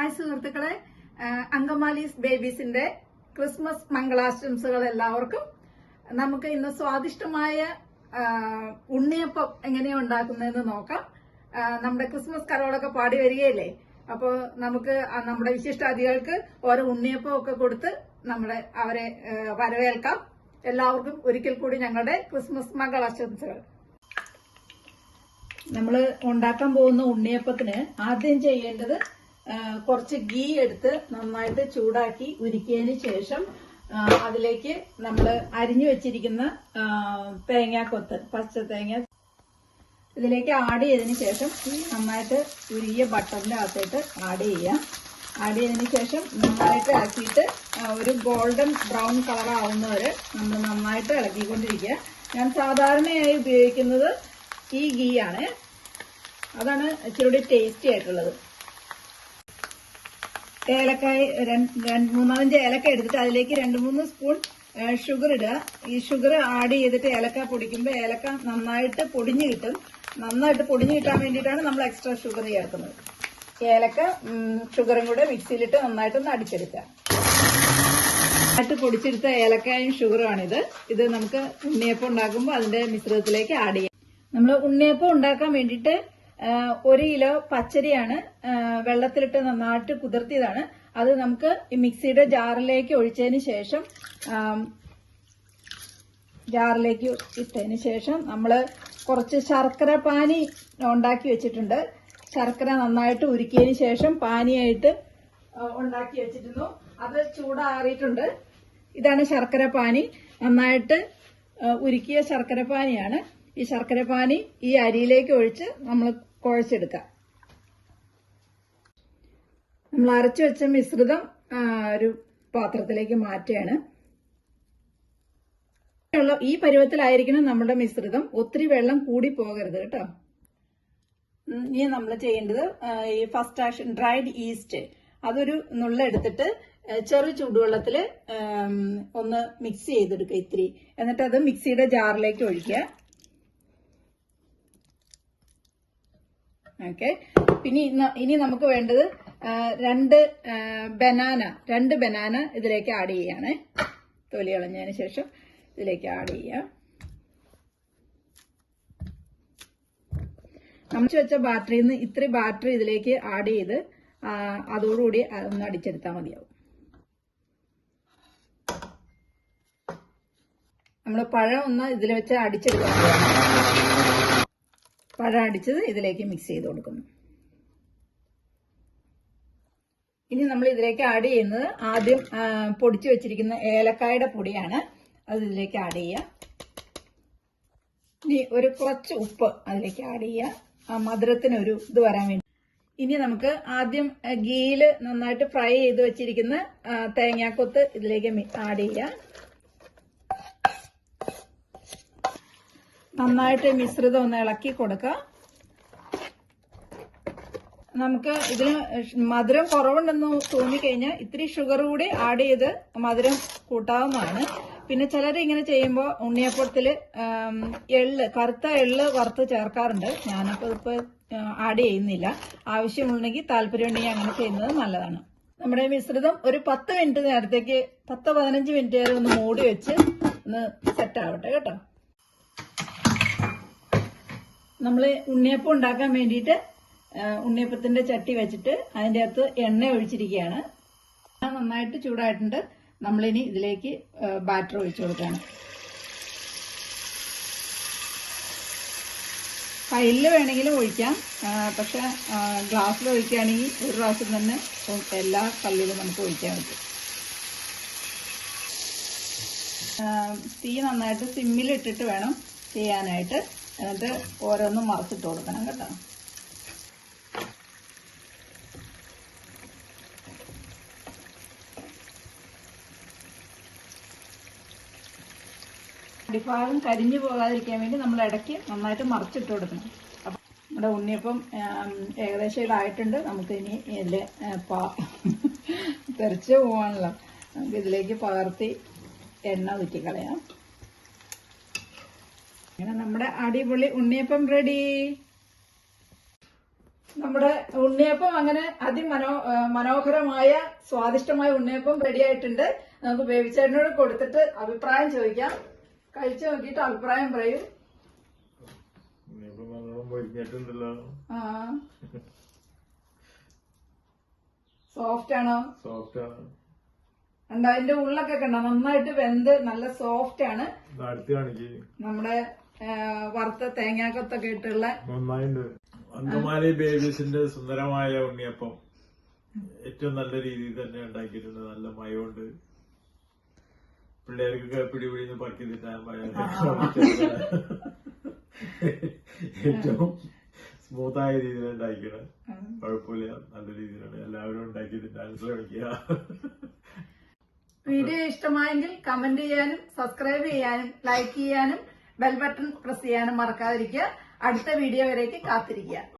Hi സുഹൃത്തുക്കളെ, അങ്കമാലീസ് ബേബീസിന്റെ Christmas മംഗളാശംസകൾ എല്ലാവർക്കും. നമുക്ക് ഇന്ന് സ്വാദിഷ്ടമായ ഉണ്ണിയപ്പം എങ്ങനെയാ ഉണ്ടാക്കുന്നതെന്ന് നോക്കാം. നമ്മുടെ ക്രിസ്മസ് കരോളൊക്കെ പാടി വരികയല്ലേ, അപ്പോൾ നമുക്ക് നമ്മുടെ വിശിഷ്ടാതിഥികൾക്ക് ഓരോ ഉണ്ണിയപ്പം ഒക്കെ കൊടുത്ത് അവരെ വരവേൽക്കാം. എല്ലാവർക്കും ഒരിക്കൽ കൂടി ഞങ്ങളുടെ ക്രിസ്മസ് മംഗളാശംസകൾ. നമ്മൾ ഉണ്ടാക്കാൻ പോകുന്ന ഉണ്ണിയപ്പത്തിന് ആദ്യം ചെയ്യേണ്ടത് കുറച്ച് ഗീ എടുത്ത് നന്നായിട്ട് ചൂടാക്കി ഉരുക്കിയതിന് ശേഷം അതിലേക്ക് നമ്മൾ അരിഞ്ഞു വെച്ചിരിക്കുന്ന തേങ്ങാക്കൊത്ത്, പച്ച തേങ്ങ ഇതിലേക്ക് ആഡ് ചെയ്തതിന് ശേഷം നന്നായിട്ട് ഉരുകിയ ബട്ടറിന്റെ അകത്തേക്ക് ആഡ് ചെയ്യാം. ആഡ് ചെയ്തതിന് ശേഷം നന്നായിട്ട് ഇളക്കിയിട്ട് ഒരു ഗോൾഡൻ ബ്രൗൺ കളർ ആവുന്നവരെ നമ്മൾ നന്നായിട്ട് ഇളക്കിക്കൊണ്ടിരിക്കുക. ഞാൻ സാധാരണയായി ഉപയോഗിക്കുന്നത് ഈ ഗീ ആണ്. അതാണ് ഇച്ചിരി ടേസ്റ്റി ആയിട്ടുള്ളത്. ഏലക്കായ 3-4 ഏലക്ക എടുത്തിട്ട് അതിലേക്ക് 2-3 സ്പൂൺ ഷുഗർ ഇടുക. ഈ ഷുഗർ ആഡ് ചെയ്തിട്ട് ഏലക്ക പൊടിക്കുമ്പോൾ ഏലക്ക നന്നായിട്ട് പൊടിഞ്ഞു കിട്ടും. നന്നായിട്ട് പൊടിഞ്ഞു കിട്ടാൻ വേണ്ടിയിട്ടാണ് നമ്മൾ എക്സ്ട്രാ ഷുഗർ ചേർക്കുന്നത്. ഏലക്ക ഷുഗറും കൂടെ മിക്സിയിലിട്ട് നന്നായിട്ടൊന്ന് അടിച്ചെടുക്കുക. നന്നായിട്ട് പൊടിച്ചെടുത്ത ഏലക്കായും ഷുഗറുമാണിത്. ഇത് നമുക്ക് ഉണ്ണിയപ്പം ഉണ്ടാക്കുമ്പോൾ അതിന്റെ മിശ്രിതത്തിലേക്ക് ആഡ് ചെയ്യാം. നമ്മൾ ഉണ്ണിയപ്പം ഉണ്ടാക്കാൻ വേണ്ടിയിട്ട് 1 കിലോ പച്ചരിയാണ് വെള്ളത്തിലിട്ട് നന്നായിട്ട് കുതിർത്തിയതാണ്. അത് നമുക്ക് ഈ മിക്സിയുടെ ജാറിലേക്ക് ഒഴിച്ചതിന് ശേഷം ഇട്ടതിന് ശേഷം നമ്മൾ കുറച്ച് ശർക്കര പാനി ഉണ്ടാക്കി വെച്ചിട്ടുണ്ട്. ശർക്കര നന്നായിട്ട് ഉരുക്കിയതിന് ശേഷം പാനിയായിട്ട് ഉണ്ടാക്കി വെച്ചിരുന്നു. അത് ചൂടാറിയിട്ടുണ്ട്. ഇതാണ് ശർക്കര പാനി. നന്നായിട്ട് ഉരുക്കിയ ശർക്കര പാനിയാണ്. ഈ ശർക്കര പാനി ഈ അരിയിലേക്ക് ഒഴിച്ച് നമ്മൾ കുഴച്ചെടുക്കാം. നമ്മൾ അരച്ചു വെച്ച മിശ്രിതം ഒരു പാത്രത്തിലേക്ക് മാറ്റുകയാണ്. ഈ പരുവത്തിലായിരിക്കണം നമ്മുടെ മിശ്രിതം. ഒത്തിരി വെള്ളം കൂടി പോകരുത് കേട്ടോ. ഇനി നമ്മൾ ചെയ്യേണ്ടത് ഈ ഫസ്റ്റ് ആക്ഷൻ ഡ്രൈഡ് ഈസ്റ്റ് അതൊരു നുള്ളെടുത്തിട്ട് ചെറു ചൂടുവെള്ളത്തിൽ ഒന്ന് മിക്സ് ചെയ്തെടുക്കുക ഇത്തിരി. എന്നിട്ട് അത് മിക്സിയുടെ ജാറിലേക്ക് ഒഴിക്കുക. ഓക്കെ. പിന്നെ ഇനി നമുക്ക് വേണ്ടത് 2 ബനാന ഇതിലേക്ക് ആഡ് ചെയ്യാണ്. തൊലി കളഞ്ഞതിന് ശേഷം ഇതിലേക്ക് ആഡ് ചെയ്യാം. നമ്മൾ വെച്ച ബാറ്ററിയിൽ നിന്ന് ഇത്തിരി ബാറ്ററി ഇതിലേക്ക് ആഡ് ചെയ്ത് അതോടുകൂടി ഒന്ന് അടിച്ചെടുത്താൽ മതിയാവും. നമ്മൾ പഴം ഒന്ന് ഇതിൽ വെച്ച് അടിച്ചെടുക്കാൻ, പഴം അടിച്ചത് ഇതിലേക്ക് മിക്സ് ചെയ്ത് കൊടുക്കുന്നു. ഇനി നമ്മൾ ഇതിലേക്ക് ആഡ് ചെയ്യുന്നത് ആദ്യം പൊടിച്ചു വെച്ചിരിക്കുന്ന ഏലക്കായുടെ പൊടിയാണ്. അത് ഇതിലേക്ക് ആഡ് ചെയ്യുക. ഇനി കുറച്ച് ഉപ്പ് അതിലേക്ക് ആഡ് ചെയ്യുക, മധുരത്തിനൊരു ഇത് വരാൻ വേണ്ടി. ഇനി നമുക്ക് ആദ്യം ഗീയിൽ നന്നായിട്ട് ഫ്രൈ ചെയ്ത് വെച്ചിരിക്കുന്ന തേങ്ങാക്കൊത്ത് ഇതിലേക്ക് ആഡ് ചെയ്യുക. നന്നായിട്ട് മിശ്രിതം ഒന്ന് ഇളക്കി കൊടുക്കുക. നമുക്ക് ഇതിന് മധുരം കുറവുണ്ടെന്ന് തോന്നിക്കഴിഞ്ഞാൽ ഇത്തിരി ഷുഗർ കൂടി ആഡ് ചെയ്ത് മധുരം കൂട്ടാവുന്നതാണ്. പിന്നെ ചിലർ ഇങ്ങനെ ചെയ്യുമ്പോൾ ഉണ്ണിയപ്പത്തില് കറുത്ത എള്ള് വറുത്ത് ചേർക്കാറുണ്ട്. ഞാനപ്പോൾ ഇപ്പൊ ആഡ് ചെയ്യുന്നില്ല. ആവശ്യമുണ്ടെങ്കിൽ താല്പര്യമുണ്ടെങ്കിൽ അങ്ങനെ ചെയ്യുന്നത് നല്ലതാണ്. നമ്മുടെ മിശ്രിതം ഒരു 10 മിനിറ്റ് നേരത്തേക്ക് 10-15 മിനിറ്റ് വരെ ഒന്ന് മൂടി വെച്ച് ഒന്ന് സെറ്റ് ആവട്ടെ കേട്ടോ. നമ്മൾ ഉണ്ണിയപ്പം ഉണ്ടാക്കാൻ വേണ്ടിയിട്ട് ഉണ്ണിയപ്പത്തിന്റെ ചട്ടി വെച്ചിട്ട് അതിൻ്റെ അകത്ത് എണ്ണ ഒഴിച്ചിരിക്കുകയാണ്. നന്നായിട്ട് ചൂടായിട്ടുണ്ട്. നമ്മളിനി ഇതിലേക്ക് ബാറ്റർ ഒഴിച്ചു കൊടുക്കുകയാണ്. കയ്യിൽ വേണമെങ്കിലും ഒഴിക്കാം, പക്ഷെ ഗ്ലാസ്സിൽ ഒഴിക്കുകയാണെങ്കിൽ ഒരു പ്രാവശ്യം തന്നെ എല്ലാ കല്ലിലും നമുക്ക് ഒഴിക്കാൻ പറ്റും. തീ നന്നായിട്ട് സിമ്മിലിട്ടിട്ട് വേണം ചെയ്യാനായിട്ട്. എന്നിട്ട് ഓരോന്നും മറച്ചിട്ട് കൊടുക്കണം കേട്ടോ. അടിഭാഗം കരിഞ്ഞു പോകാതിരിക്കാൻ വേണ്ടി നമ്മൾ ഇടയ്ക്ക് നന്നായിട്ട് മറച്ചിട്ട് കൊടുക്കണം. അപ്പം നമ്മുടെ ഉണ്ണിയപ്പം ഏകദേശം ഇതായിട്ടുണ്ട്. നമുക്ക് ഇനി ഇതിൽ തെറിച്ച് പോവാണല്ലോ, നമുക്ക് ഇതിലേക്ക് പകർത്തി എണ്ണ ഊറ്റിക്കളയാം. അങ്ങനെ നമ്മുടെ അടിപൊളി ഉണ്ണിയപ്പം റെഡി. നമ്മുടെ ഉണ്ണിയപ്പം അങ്ങനെ മനോഹരമായ സ്വാദിഷ്ടമായ ഉണ്ണിയപ്പം റെഡി ആയിട്ടുണ്ട്. നമുക്ക് ബേബിച്ചേട്ടനോട് കൊടുത്തിട്ട് അഭിപ്രായം ചോദിക്കാം. കഴിച്ചു നോക്കിയിട്ട് അഭിപ്രായം പറയൂ. സോഫ്റ്റ് ആണോ? സോഫ്റ്റ് ആണ്. അതിന്റെ ഉള്ളൊക്കെ കണ്ടോ നന്നായിട്ട് വെന്ത് നല്ല സോഫ്റ്റ് ആണ്. നമ്മുടെ വറുത്ത തേങ്ങാക്കൊത്തൊക്കെ ഇട്ടുള്ള നന്നായിട്ടുണ്ട്. അങ്കമാലി ബേബീസിന്റെ സുന്ദരമായ ഉണ്ണിയപ്പം ഏറ്റവും നല്ല രീതിയിൽ തന്നെ ഉണ്ടാക്കിയിട്ടുണ്ട്. നല്ല മയമുണ്ട്. പിള്ളേർക്കൊക്കെ പിടിപിടിന്ന് പറക്കി തിന്നാൻ ഏറ്റവും സ്മൂത്തായ രീതിയിൽ ഉണ്ടാക്കിയത്. കുഴപ്പമില്ല, നല്ല രീതിയിലാണ്. എല്ലാവരും ഉണ്ടാക്കി തിന്നാൻ ശ്രമിക്കുക. വീഡിയോ ഇഷ്ടമായെങ്കിൽ കമന്റ് ചെയ്യാനും സബ്സ്ക്രൈബ് ചെയ്യാനും ലൈക്ക് ചെയ്യാനും ബെൽ ബട്ടൺ പ്രസ് ചെയ്യാനും മറക്കാതിരിക്കുക. അടുത്ത വീഡിയോ വരേക്ക് കാത്തിരിക്കുക.